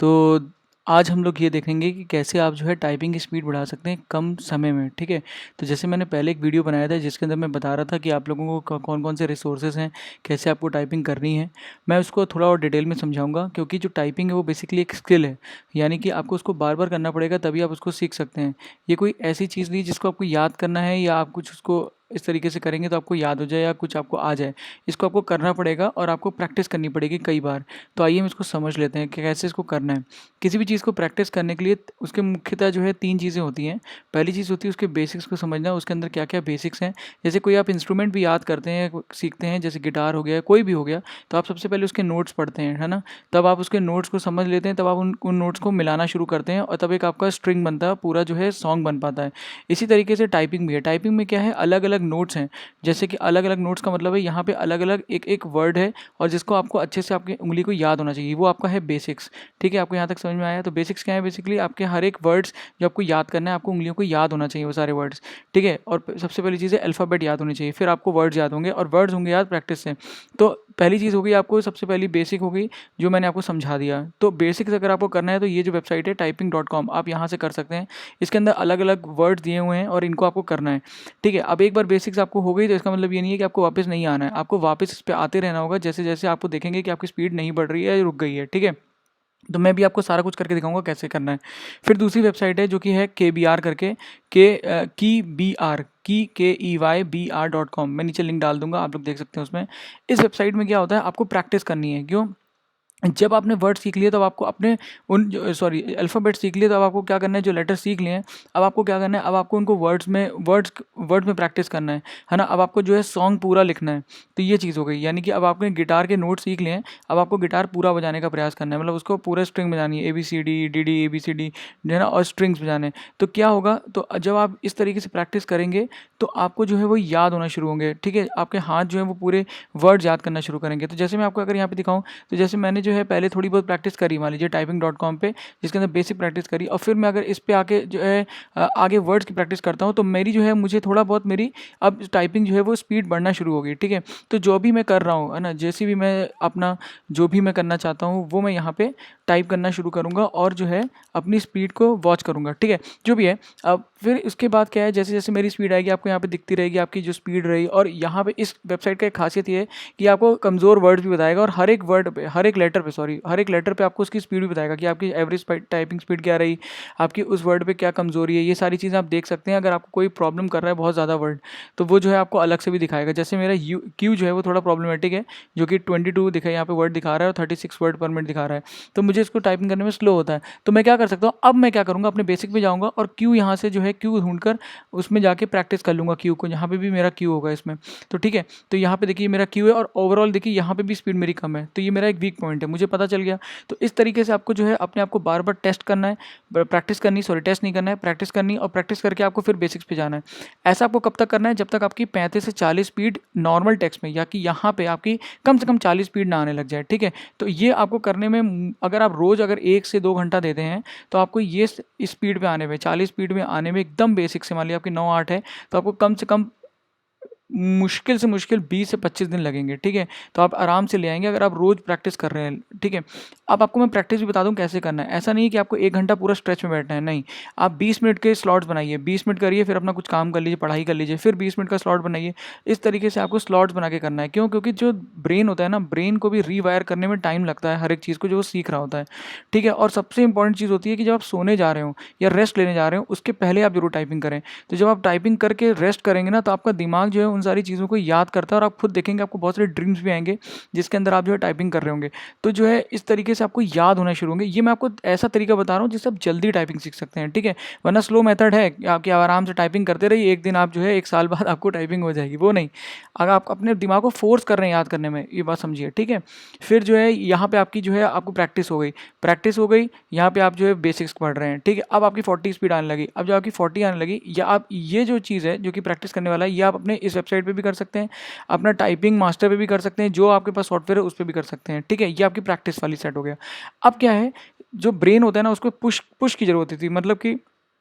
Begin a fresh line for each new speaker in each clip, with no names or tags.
तो आज हम लोग ये देखेंगे कि कैसे आप जो है टाइपिंग की स्पीड बढ़ा सकते हैं कम समय में, ठीक है। तो जैसे मैंने पहले एक वीडियो बनाया था जिसके अंदर मैं बता रहा था कि आप लोगों को कौन कौन से रिसोर्सेज हैं, कैसे आपको टाइपिंग करनी है। मैं उसको थोड़ा और डिटेल में समझाऊंगा, क्योंकि जो टाइपिंग है वो बेसिकली एक स्किल है, यानी कि आपको उसको बार बार करना पड़ेगा तभी आप उसको सीख सकते हैं। ये कोई ऐसी चीज़ नहीं जिसको आपको याद करना है या आप कुछ उसको इस तरीके से करेंगे तो आपको याद हो जाए या कुछ आपको आ जाए। इसको आपको करना पड़ेगा और आपको प्रैक्टिस करनी पड़ेगी कई बार। तो आइए हम इसको समझ लेते हैं कि कैसे इसको करना है। किसी भी चीज़ को प्रैक्टिस करने के लिए उसके मुख्यतः जो है 3 चीज़ें होती हैं। पहली चीज़ होती है उसके बेसिक्स को समझना, उसके अंदर क्या-क्या बेसिक्स हैं। जैसे कोई आप इंस्ट्रूमेंट भी याद करते हैं, सीखते हैं, जैसे गिटार हो गया, कोई भी हो गया, तो आप सबसे पहले उसके नोट्स पढ़ते हैं, है ना? तब आप उसके नोट्स को समझ लेते हैं, तब आप उन नोट्स को मिलाना शुरू करते हैं और तब एक आपका स्ट्रिंग बनता है, पूरा जो है सॉन्ग बन पाता है। इसी तरीके से टाइपिंग भी है। टाइपिंग में क्या है, अलग-अलग नोट्स हैं। जैसे कि अलग-अलग नोट्स का मतलब है यहाँ पे अलग-अलग एक-एक वर्ड है और जिसको आपको अच्छे से आपकी उँगली को याद होना चाहिए, वो आपका है बेसिक्स। ठीक है, आपको यहाँ तक समझ में आया? तो बेसिक्स क्या है, बेसिकली आपके हर एक वर्ड्स जो आपको याद करना है, आपको उँगलियों को याद होना चाहिए वो सारे वर्ड्स, ठीक है। और सबसे पहली चीज़ है अल्फ़ाबेट याद होनी चाहिए, फिर आपको वर्ड्स याद होंगे और वर्ड्स होंगे याद प्रैक्टिस से। तो पहली चीज़ हो गई आपको, सबसे पहली बेसिक हो गई जो मैंने आपको समझा दिया। तो बेसिक्स अगर आपको करना है तो ये जो वेबसाइट है typing.com, आप यहाँ से कर सकते हैं। इसके अंदर अलग-अलग वर्ड्स दिए हुए हैं और इनको आपको करना है, ठीक है। अब एक बार बेसिक्स आपको हो गई तो इसका मतलब ये नहीं है कि आपको वापस नहीं आना है, आपको वापस इस पे आते रहना होगा जैसे-जैसे आपको देखेंगे कि आपकी स्पीड नहीं बढ़ रही है या रुक गई है, ठीक है। तो मैं भी आपको सारा कुछ करके दिखाऊँगा कैसे करना है। फिर दूसरी वेबसाइट है जो कि है KBR करके, KEYBR.com, मैं नीचे लिंक डाल दूँगा, आप लोग देख सकते हैं उसमें। इस वेबसाइट में क्या होता है, आपको प्रैक्टिस करनी है। क्यों? जब आपने वर्ड सीख लिए तब आपको अपने उन जो सॉरी अल्फ़ाबेट सीख लिए, तब आपको क्या करना है, जो लेटर सीख लिए हैं, अब आपको क्या करना है, अब आपको उनको वर्ड्स में प्रैक्टिस करना है ना? अब आपको जो है सॉन्ग पूरा लिखना है। तो ये चीज़ हो गई, यानी कि अब आपने गिटार के नोट सीख लिए हैं, अब आपको गिटार पूरा बजाने का प्रयास करना है, मतलब उसको पूरा स्ट्रिंग बजानी है, ABCD, DD, ABCD, है ना? और स्ट्रिंग्स बजाने हैं। तो क्या होगा, तो जब आप इस तरीके से प्रैक्टिस करेंगे तो आपको जो है वो याद होना शुरू होंगे, ठीक है? आपके हाथ जो है वो पूरे वर्ड्स याद करना शुरू करेंगे। तो जैसे मैं आपको अगर यहाँ पे दिखाऊँ, तो जैसे मैंने जो है पहले थोड़ी बहुत प्रैक्टिस करी, मान लीजिए typing.com पे, जिसके अंदर बेसिक प्रैक्टिस करी, और फिर मैं अगर इस पे आके जो है आगे वर्ड्स की प्रैक्टिस करता हूँ, तो मेरी जो है मुझे थोड़ा बहुत मेरी अब टाइपिंग जो है वो स्पीड बढ़ना शुरू हो गई, ठीक है। तो जो भी मैं कर रहा हूँ, है ना, जैसे भी मैं अपना जो भी मैं करना चाहता हूँ वो मैं यहाँ पे टाइप करना शुरू करूँगा और जो है अपनी स्पीड को वॉच करूँगा, ठीक है, जो भी है। अब फिर उसके बाद क्या है, जैसे जैसे मेरी स्पीड आएगी आपको यहाँ पे दिखती रहेगी आपकी जो स्पीड रही। और यहाँ पे इस वेबसाइट का एक खासियत ये है कि आपको कमज़ोर वर्ड भी बताएगा और हर एक वर्ड पे, हर एक लेटर पे आपको उसकी स्पीड भी बताएगा कि आपकी एवरेज टाइपिंग स्पीड क्या रही, आपकी उस वर्ड पे क्या कमज़ोरी है। ये सारी चीज़ें आप देख सकते हैं। अगर आपको कोई प्रॉब्लम कर रहा है बहुत ज़्यादा वर्ड, तो वो जो है आपको अलग से भी दिखाएगा। जैसे मेरा क्यू जो है वो थोड़ा प्रॉब्लमेटिक है, जो कि 22 दिखा यहाँ पे वर्ड दिखा रहा है और 36 वर्ड पर मिनट दिखा रहा है, तो मुझे इसको टाइपिंग करने में स्लो होता है। तो मैं क्या कर सकता हूँ, अब मैं क्या करूँगा, अपने बेसिक पे जाऊँगा और क्यू यहाँ से जो है क्यू ढूंढकर उसमें जाके प्रैक्टिस कर लूँगा क्यू को, जहाँ पे भी मेरा क्यू होगा इसमें। तो ठीक है, तो यहाँ पे देखिए मेरा क्यू है और ओवरऑल देखिए यहाँ पे भी स्पीड मेरी कम है, तो ये मेरा एक वीक पॉइंट है, मुझे पता चल गया। तो इस तरीके से आपको जो है अपने आप को बार बार टेस्ट करना है, प्रैक्टिस करनी, सॉरी टेस्ट नहीं करना है, प्रैक्टिस करनी, और प्रैक्टिस करके आपको फिर बेसिक्स पे जाना है। ऐसा आपको कब तक करना है, जब तक आपकी 35 से 40 स्पीड नॉर्मल टेक्स्ट में, या कि यहाँ पे आपकी कम से कम 40 स्पीड ना आने लग जाए, ठीक है। तो ये आपको करने में अगर आप रोज़ अगर 1 से 2 घंटा देते हैं, तो आपको ये स्पीड पे आने में, 40 स्पीड में आने में एकदम बेसिक से, मान लीजिए आपकी 9-8 है, तो आपको कम से कम मुश्किल से मुश्किल 20 से 25 दिन लगेंगे, ठीक है। तो आप आराम से ले आएंगे अगर आप रोज़ प्रैक्टिस कर रहे हैं, ठीक है। अब आपको मैं प्रैक्टिस भी बता दूं कैसे करना है। ऐसा नहीं है कि आपको 1 घंटा पूरा स्ट्रेच में बैठना है, नहीं। आप 20 मिनट के स्लॉट्स बनाइए, 20 मिनट करिए, फिर अपना कुछ काम कर लीजिए, पढ़ाई कर लीजिए, फिर 20 मिनट का स्लॉट बनाइए। इस तरीके से आपको स्लॉट्स बना के करना है। क्यों? क्योंकि जो ब्रेन होता है ना, ब्रेन को भी रीवायर करने में टाइम लगता है, हर एक चीज़ को जो वो सीख रहा होता है, ठीक है। और सबसे इंपॉर्टेंट चीज़ होती है कि जब आप सोने जा रहे हो या रेस्ट लेने जा रहे हो, उसके पहले आप जरूर टाइपिंग करें। तो जब आप टाइपिंग करके रेस्ट करेंगे ना, तो आपका दिमाग जो है उन सारी चीज़ों को याद करता है और आप खुद देखेंगे आपको बहुत सारे ड्रीम्स भी आएंगे जिसके अंदर आप जो है टाइपिंग कर रहे होंगे। तो जो है इस तरीके से आपको याद होना शुरू होंगे। ये मैं आपको ऐसा तरीका बता रहा हूँ जिससे आप जल्दी टाइपिंग सीख सकते हैं, ठीक है। वरना स्लो मेथड है कि आप आराम से टाइपिंग करते रहिए, एक दिन आप जो है 1 साल बाद आपको टाइपिंग हो जाएगी, वो नहीं। अगर आप अपने दिमाग को फोर्स कर रहे हैं याद करने में, ये बात समझिए, ठीक है। फिर जो है यहाँ पे आपकी जो है आपको प्रैक्टिस हो गई, यहाँ पे आप जो है बेसिक्स पढ़ रहे हैं, ठीक है। अब आपकी 40 स्पीड आने लगी। अब जब आपकी 40 आने लगी, या आप ये जो चीज़ है जो कि प्रैक्टिस करने वाला है, ये आप अपने इस वेबसाइट पे भी कर सकते हैं, अपना टाइपिंग मास्टर पे भी कर सकते हैं, जो आपके पास सॉफ्टवेयर है उस पर भी कर सकते हैं, ठीक है। ये आपकी प्रैक्टिस वाली सेट हो गया। अब क्या है, जो ब्रेन होता है ना, उसको पुश पुश की जरूरत होती थी, मतलब कि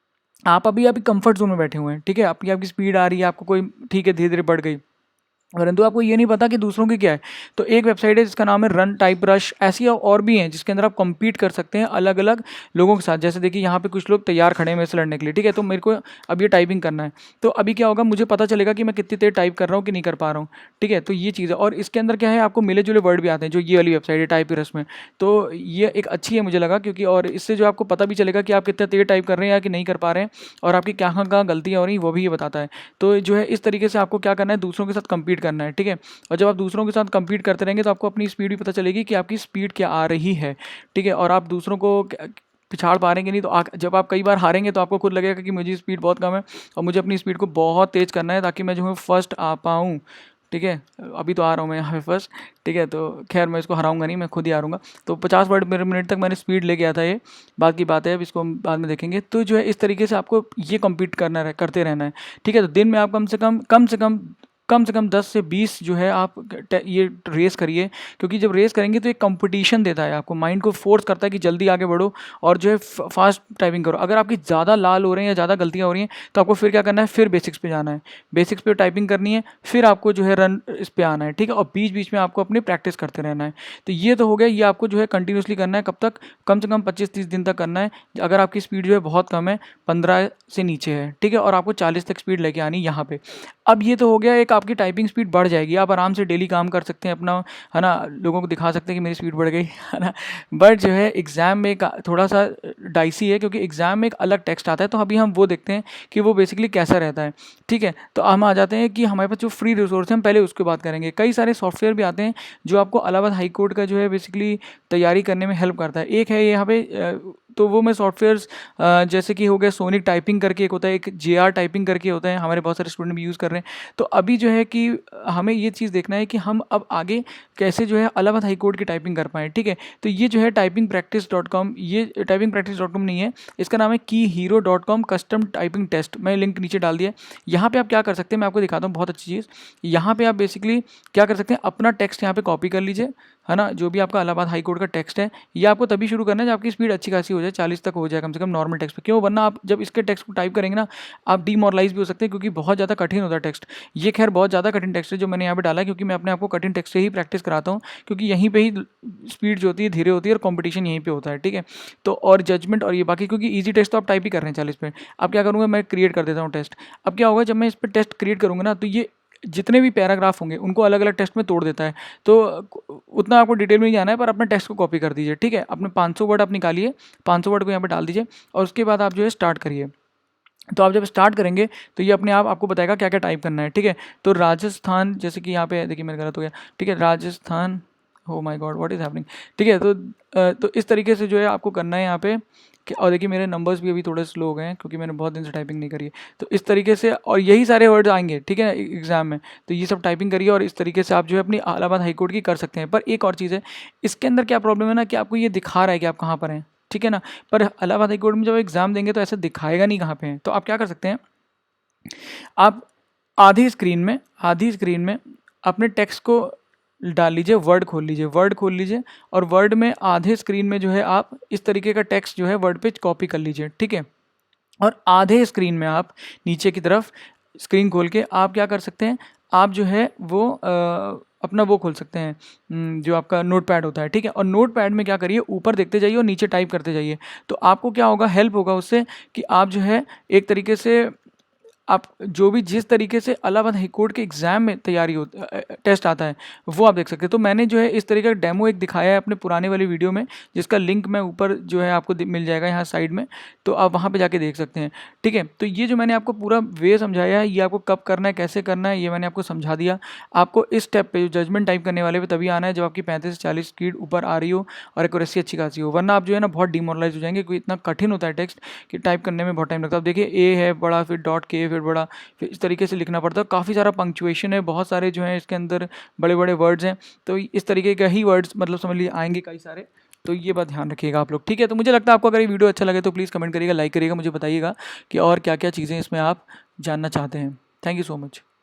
आप अभी कंफर्ट जोन में बैठे हुए हैं, ठीक है। आपकी आपकी स्पीड आ रही है, आपको कोई, ठीक है, धीरे धीरे बढ़ गई, परंतु आपको ये नहीं पता कि दूसरों की क्या है। तो एक वेबसाइट है जिसका नाम है रन टाइप रश, ऐसी और भी हैं जिसके अंदर आप compete कर सकते हैं अलग अलग लोगों के साथ। जैसे देखिए यहाँ पे कुछ लोग तैयार खड़े हैं मेरे से लड़ने के लिए, ठीक है। तो मेरे को अब ये टाइपिंग करना है, तो अभी क्या होगा, मुझे पता चलेगा कि मैं कितनी देर टाइप कर रहा हूँ कि नहीं कर पा रहा हूँ, ठीक है। तो ये चीज़ है, और इसके अंदर क्या है, आपको मिले जुले वर्ड भी आते हैं, जो ये वाली वेबसाइट है टाइप रश में। तो ये एक अच्छी है मुझे लगा, क्योंकि और इससे जो आपको पता भी चलेगा कि आप कितना देर टाइप कर रहे हैं या कि नहीं कर पा रहे हैं, और आपकी कहाँ कहाँ गलतियाँ हो रही हैं वो भी ये बताता है। तो जो है इस तरीके से आपको क्या करना है, दूसरों के साथ compete करना है, ठीक है। और जब आप दूसरों के साथ compete करते रहेंगे तो आपको अपनी स्पीड भी पता चलेगी कि आपकी स्पीड क्या आ रही है, ठीक है। और आप दूसरों को पिछाड़ पा रहे हैं कि नहीं। तो जब आप कई बार हारेंगे तो आपको खुद लगेगा कि मुझे स्पीड बहुत कम है और मुझे अपनी स्पीड को बहुत तेज़ करना है ताकि मैं जो है फर्स्ट आ पाऊँ, ठीक है। अभी तो आ रहा हूँ मैं यहाँ पे फर्स्ट, ठीक है। तो खैर मैं इसको हराऊंगा नहीं, मैं खुद ही हारूंगा। तो 50 वर्ड पर मिनट तक मैंने स्पीड ले गया था, ये बात की बात है, अब इसको हम बाद में देखेंगे। तो जो है इस तरीके से आपको ये compete करते रहना है, ठीक है। तो दिन में आप कम से कम 10 से 20 जो है आप ये रेस करिए, क्योंकि जब रेस करेंगे तो एक कंपटीशन देता है आपको, माइंड को फोर्स करता है कि जल्दी आगे बढ़ो और जो है फास्ट टाइपिंग करो। अगर आपकी ज़्यादा लाल हो रहे हैं या ज़्यादा गलतियाँ हो रही हैं तो आपको फिर क्या करना है, फिर बेसिक्स पे जाना है, बेसिक्स पे टाइपिंग करनी है, फिर आपको जो है रन इस पे आना है, ठीक है। और बीच बीच में आपको अपनी प्रैक्टिस करते रहना है। तो ये तो हो गया, ये आपको जो है कंटिन्यूसली करना है। कब तक, कम से कम 25-30 दिन तक करना है। अगर आपकी स्पीड जो है बहुत कम है, 15 से नीचे है, ठीक है, और आपको 40 तक स्पीड लेके आनी यहाँ पे। अब ये तो हो गया, एक आपकी टाइपिंग स्पीड बढ़ जाएगी, आप आराम से डेली काम कर सकते हैं अपना, है ना, लोगों को दिखा सकते हैं कि मेरी स्पीड बढ़ गई, है ना। बट जो है एग्ज़ाम में एक थोड़ा सा डाइसी है, क्योंकि एग्ज़ाम में एक अलग टेक्स्ट आता है। तो अभी हम वो देखते हैं कि वो बेसिकली कैसा रहता है, ठीक है। तो हम आ जाते हैं कि हमारे पास जो फ्री रिसोर्स है, हम पहले उसकी बात करेंगे। कई सारे सॉफ्टवेयर भी आते हैं जो आपको इलाहाबाद हाई कोर्ट का जो है बेसिकली तैयारी करने में हेल्प करता है। एक है यहाँ पे तो वो मैं सॉफ्टवेयर्स जैसे कि हो गया सोनिक टाइपिंग करके एक होता है, एक JR टाइपिंग करके होता है, हमारे बहुत सारे स्टूडेंट भी यूज़ कर रहे हैं। तो अभी जो है कि हमें ये चीज़ देखना है कि हम अब आगे कैसे जो है इलाहाबाद हाई कोर्ट की टाइपिंग कर पाएँ, ठीक है। तो ये जो है typingpractice.com, ये typingpractice.com नहीं है, इसका नाम है keyhero.com कस्टम टाइपिंग टेस्ट। मैं लिंक नीचे डाल दिया। यहाँ पे आप क्या कर सकते हैं, मैं आपको दिखाता हूँ, बहुत अच्छी चीज़। यहाँ पे आप बेसिकली क्या कर सकते हैं, अपना टेक्स्ट यहाँ पे कॉपी कर लीजिए, है ना, जो भी आपका इलाहाबाद हाई कोर्ट का टेक्स्ट है। ये आपको तभी शुरू करना है जब आपकी स्पीड अच्छी खासी हो जाए, 40 तक हो जाए कम से कम नॉर्मल टेक्स्ट पे। क्यों, वरना आप जब इसके टेक्स्ट को टाइप करेंगे ना, आप डीमोरलाइज भी हो सकते हैं, क्योंकि बहुत ज़्यादा कठिन होता है टेक्स्ट। ये खैर बहुत ज़्यादा कठिन टेक्स्ट है जो मैंने यहाँ पे डाला है, क्योंकि मैं अपने आप को कठिन टेक्स्ट से ही प्रैक्टिस कराता हूँ, क्योंकि यहीं पे ही स्पीड जो होती है धीरे होती है और कंपटीशन यहीं पे होता है, ठीक है। तो और जजमेंट और ये बाकी, क्योंकि ईजी टेस्ट तो आप टाइप ही कर रहे हैं 40 पे। अब क्या करूँगा, मैं क्रिएट कर देता हूँ टेस्ट। अब क्या होगा, जब मैं इस पर टेस्ट क्रिएट करूँगा ना, तो ये जितने भी पैराग्राफ होंगे उनको अलग अलग टेक्स्ट में तोड़ देता है। तो उतना आपको डिटेल में नहीं जाना है, पर अपने टेक्स्ट को कॉपी कर दीजिए, ठीक है। अपने 500 वर्ड आप निकालिए, 500 वर्ड को यहाँ पे डाल दीजिए, और उसके बाद आप जो है स्टार्ट करिए। तो आप जब स्टार्ट करेंगे तो ये अपने आप आपको बताएगा क्या क्या टाइप करना है, ठीक है। तो राजस्थान, जैसे कि यहाँ पे देखिए मेरा गलत हो गया, ठीक है, राजस्थान, हो my God what is happening, ठीक है। तो इस तरीके से जो है आपको करना है यहाँ पे और देखिए मेरे नंबर्स भी अभी थोड़े स्लो हो गए हैं, क्योंकि मैंने बहुत दिन से टाइपिंग नहीं करी है। तो इस तरीके से, और यही सारे वर्ड्स आएंगे, ठीक है, एग्जाम में। तो ये सब टाइपिंग करिए और इस तरीके से आप जो है अपनी इलाहाबाद हाई कोर्ट की कर सकते हैं। पर एक और चीज़ है, इसके अंदर क्या प्रॉब्लम है ना, कि आपको ये दिखा रहा है कि आप कहाँ पर हैं, ठीक है ना। पर इलाहाबाद हाई कोर्ट में जब एग्जाम देंगे तो ऐसा दिखाएगा नहीं कहाँ पे हैं। तो आप क्या कर सकते हैं, आप आधी स्क्रीन में अपने टेक्स्ट को डाल लीजिए, वर्ड खोल लीजिए, और वर्ड में आधे स्क्रीन में जो है आप इस तरीके का टेक्स्ट जो है वर्ड पे कॉपी कर लीजिए, ठीक है। और आधे स्क्रीन में आप नीचे की तरफ स्क्रीन खोल के आप क्या कर सकते हैं, आप जो है वो अपना वो खोल सकते हैं, जो आपका नोटपैड होता है, ठीक है। और नोटपैड में क्या करिए, ऊपर देखते जाइए और नीचे टाइप करते जाइए। तो आपको क्या होगा, हेल्प होगा उससे, कि आप जो है एक तरीके से आप जो भी जिस तरीके से इलाहाबाद हाई कोर्ट के एग्ज़ाम में तैयारी हो टेस्ट आता है वो आप देख सकते हैं। तो मैंने जो है इस तरीके का डेमो एक दिखाया है अपने पुराने वाली वीडियो में, जिसका लिंक मैं ऊपर जो है आपको मिल जाएगा यहाँ साइड में, तो आप वहाँ पे जाके देख सकते हैं, ठीक है। तो ये जो मैंने आपको पूरा वे समझाया है, ये आपको कब करना है, कैसे करना है, ये मैंने आपको समझा दिया। आपको इस स्टेप पे, जो जजमेंट टाइप करने वाले पे, तभी आना है जब आपकी 35 से 40 स्पीड ऊपर आ रही हो और एक्यूरेसी अच्छी खासी हो, वरना आप जो है ना बहुत डिमोरलाइज हो जाएंगे, क्योंकि इतना कठिन होता है टेक्स्ट कि टाइप करने में बहुत टाइम लगता है। अब देखिए ए है बड़ा, फिर डॉट के, फिर बड़ा, फिर इस तरीके से लिखना पड़ता है, काफ़ी सारा पंक्चुएशन है, बहुत सारे जो हैं इसके अंदर बड़े बड़े वर्ड्स हैं। तो इस तरीके का ही वर्ड्स मतलब समझ लीजिए आएंगे कई सारे। तो ये बात ध्यान रखिएगा आप लोग, ठीक है। तो मुझे लगता है आपको अगर ये वीडियो अच्छा लगे तो प्लीज़ कमेंट करिएगा, लाइक करिएगा, मुझे बताइएगा कि और क्या क्या चीज़ें इसमें आप जानना चाहते हैं। Thank you so much.